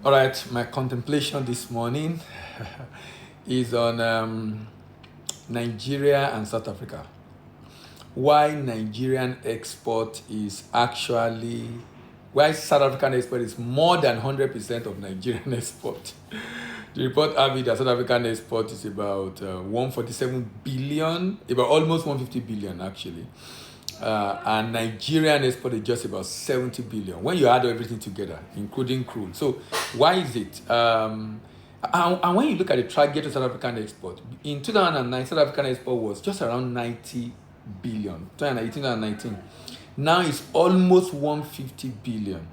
All right, my contemplation this morning is on Nigeria and South Africa. Why Nigerian export is actually, why South African export is more than 100% of Nigerian export. The report have it that South African export is about 147 billion, about almost 150 billion actually. And Nigerian export is just about 70 billion when you add everything together, including crude. So, why is it? And when you look at the trajectory of South African export, in 2009, South African export was just around 90 billion. 2018 and 19. Now it's almost 150 billion.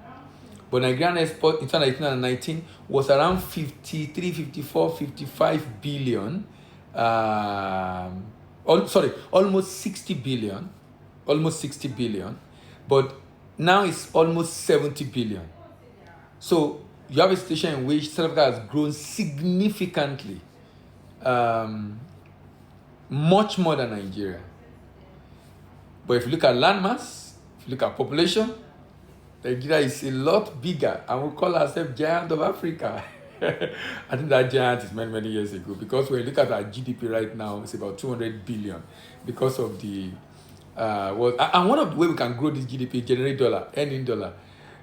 But Nigerian export in 2018 and 19 was around 53, 54, 55 billion. Almost 60 billion. Almost 60 billion. But now it's almost 70 billion. So you have a situation in which South Africa has grown significantly, much more than Nigeria. But if you look at landmass, if you look at population, Nigeria is a lot bigger, and we call ourselves giant of Africa. I think that giant is many, many years ago, because when you look at our GDP right now, it's about 200 billion because of the and one of the way we can grow this GDP, generate dollar, earning dollar,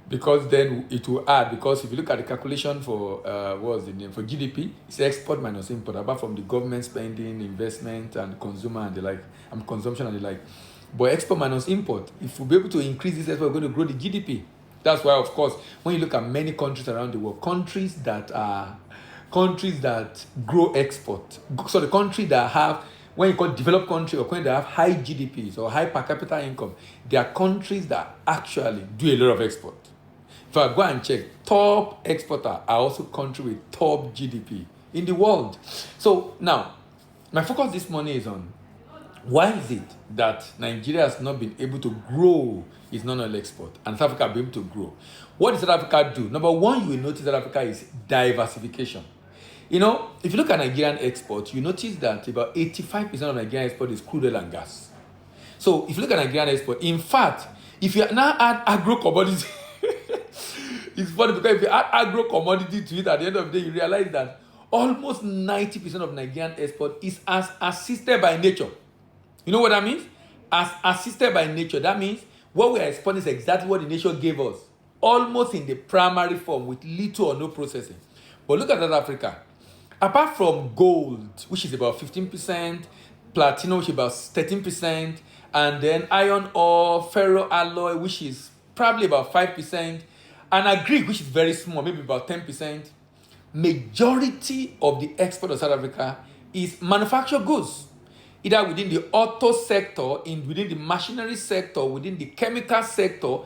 because then it will add. Because if you look at the calculation for what's the name for GDP, it's export minus import, apart from the government spending, investment, and consumer and the like, and consumption and the like. But export minus import, if we'll be able to increase this export, we're going to grow the GDP. That's why, of course, when you look at many countries around the world, countries that grow export, so the country that have, when you call developed country, or when they have high GDPs or high per capita income, they are countries that actually do a lot of export. If I go and check, top exporter are also countries with top GDP in the world. So now, my focus this morning is on why is it that Nigeria has not been able to grow its non-oil export and South Africa be able to grow? What does South Africa do? Number one, you will notice South Africa is diversification. You know, if you look at Nigerian export, you notice that about 85% of Nigerian export is crude oil and gas. So if you look at Nigerian export, in fact, if you now add agro commodity, it's funny because if you add agro commodity to it, at the end of the day, you realize that almost 90% of Nigerian export is as assisted by nature. You know what that means? As assisted by nature. That means what we are exporting is exactly what the nature gave us, almost in the primary form with little or no processing. But look at South Africa. Apart from gold, which is about 15%, platinum, which is about 13%, and then iron ore, ferro alloy, which is probably about 5%, and agri, which is very small, maybe about 10%, majority of the export of South Africa is manufactured goods, either within the auto sector, within the machinery sector, within the chemical sector.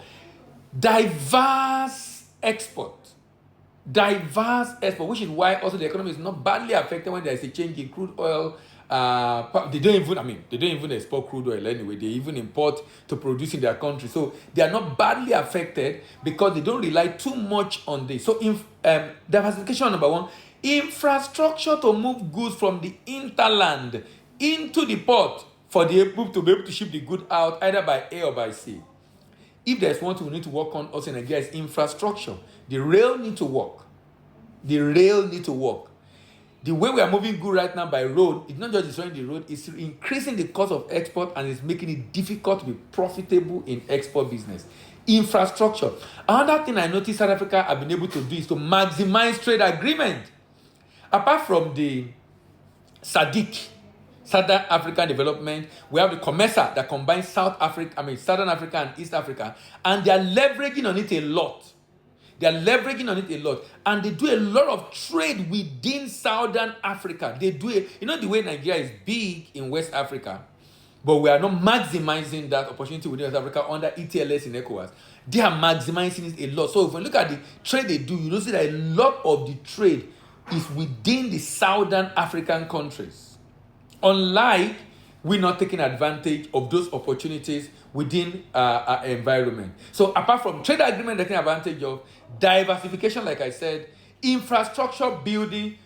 Diverse export, which is why also the economy is not badly affected when there is a change in crude oil. They don't even export crude oil anyway. They even import to produce in their country. So they are not badly affected because they don't rely too much on this. So diversification, number one. Infrastructure to move goods from the interland into the port for the able to be able to ship the good out either by air or by sea. If there's one thing we need to work on also in Nigeria, is infrastructure. The rail need to work. The way we are moving good right now by road, it's not just destroying the road, it's increasing the cost of export and it's making it difficult to be profitable in export business. Infrastructure. Another thing I noticed South Africa have been able to do is to maximize trade agreement. Apart from the SADC, Southern African Development, we have the COMESA that combines Southern Africa and East Africa, and they are leveraging on it a lot. And they do a lot of trade within Southern Africa. They do it, the way Nigeria is big in West Africa, but we are not maximizing that opportunity within West Africa under ETLS in ECOWAS. They are maximizing it a lot. So if you look at the trade they do, you will see that a lot of the trade is within the Southern African countries. Unlike we're not taking advantage of those opportunities within our environment. So apart from trade agreement taking advantage of, diversification, like I said, infrastructure building,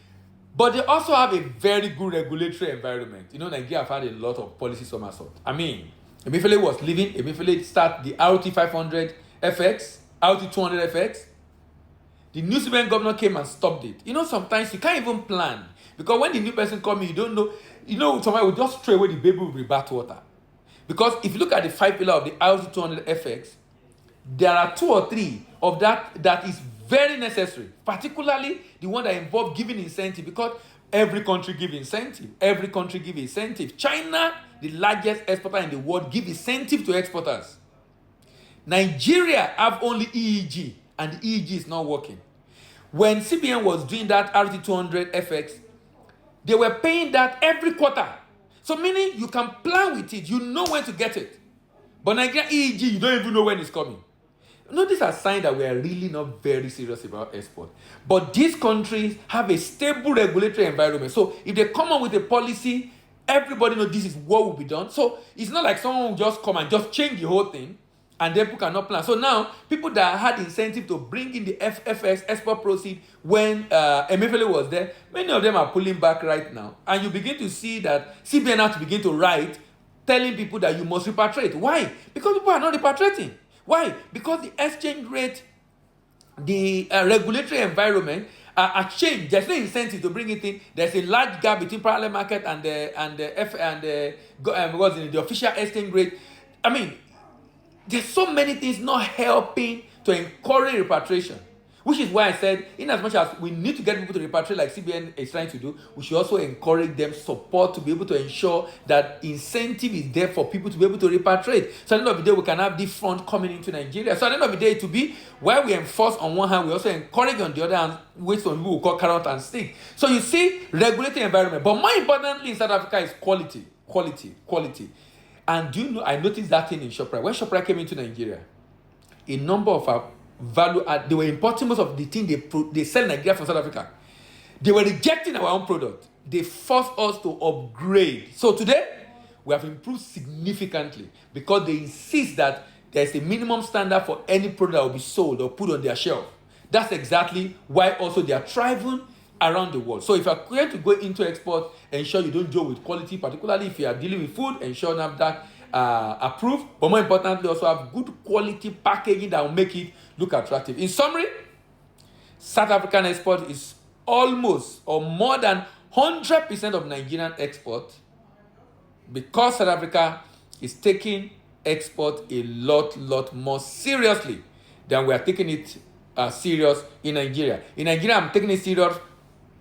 but they also have a very good regulatory environment. Nigeria have had a lot of policy somersault. Emefiele was leaving, start the RT 500 FX, RT 200 FX. The new CBN governor came and stopped it. You know, sometimes you can't even plan. Because when the new person comes, you don't know. You know, somebody will just throw away the baby with bath water. Because if you look at the 5 pillar of the IoT 200 FX, there are 2 or 3 of that is very necessary. Particularly the one that involve giving incentive. Because every country give incentive. Every country give incentive. China, the largest exporter in the world, give incentive to exporters. Nigeria have only EEG, and the EEG is not working. When CBN was doing that RT200 FX, they were paying that every quarter. So meaning you can plan with it, you know when to get it. But Nigeria EEG, you don't even know when it's coming. No, these are signs that we are really not very serious about export. But these countries have a stable regulatory environment. So if they come up with a policy, everybody knows this is what will be done. So it's not like someone will just come and just change the whole thing, and then people cannot plan. So now, people that had incentive to bring in the FFX export proceed when Emefiele was there, many of them are pulling back right now. And you begin to see that CBN has to begin to write, telling people that you must repatriate. Why? Because people are not repatriating. Why? Because the exchange rate, the regulatory environment are changed. There's no incentive to bring it in. There's a large gap between parallel market and the official exchange rate. I mean, there's so many things not helping to encourage repatriation, which is why I said, in as much as we need to get people to repatriate like CBN is trying to do, we should also encourage them support to be able to ensure that incentive is there for people to be able to repatriate. So at the end of the day, we can have this front coming into Nigeria. So at the end of the day, to be where we enforce on one hand, we also encourage on the other hand, which some people will call carrot and stick. So you see, regulatory environment. But more importantly in South Africa is quality. And do you know, I noticed that thing in ShopRite. When ShopRite came into Nigeria, a number of our value add, they were importing most of the thing they sell in Nigeria from South Africa. They were rejecting our own product. They forced us to upgrade. So today, we have improved significantly because they insist that there's a minimum standard for any product that will be sold or put on their shelf. That's exactly why also they are thriving around the world. So if you're going to go into export, ensure you don't deal with quality, particularly if you are dealing with food, ensure that approved, but more importantly also have good quality packaging that will make it look attractive. In summary, South African export is almost or more than 100% of Nigerian export, because South Africa is taking export a lot more seriously than we are taking it serious in Nigeria. In Nigeria, I'm taking it serious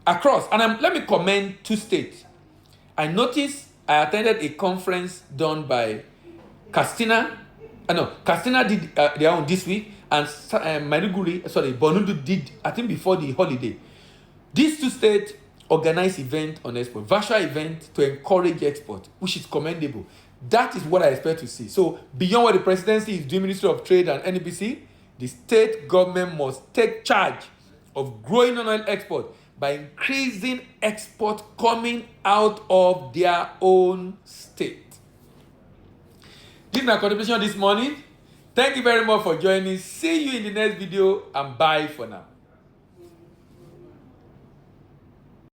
across. And let me commend 2 states. I noticed I attended a conference done by Castina. Castina did their own this week, and Bonundu did, I think, before the holiday. These 2 states organized event on export, virtual event to encourage export, which is commendable. That is what I expect to see. So beyond what the presidency is doing, Ministry of Trade and NEBC, the state government must take charge of growing non-oil export by increasing export coming out of their own state. This is my contribution this morning. Thank you very much for joining. See you in the next video, and bye for now.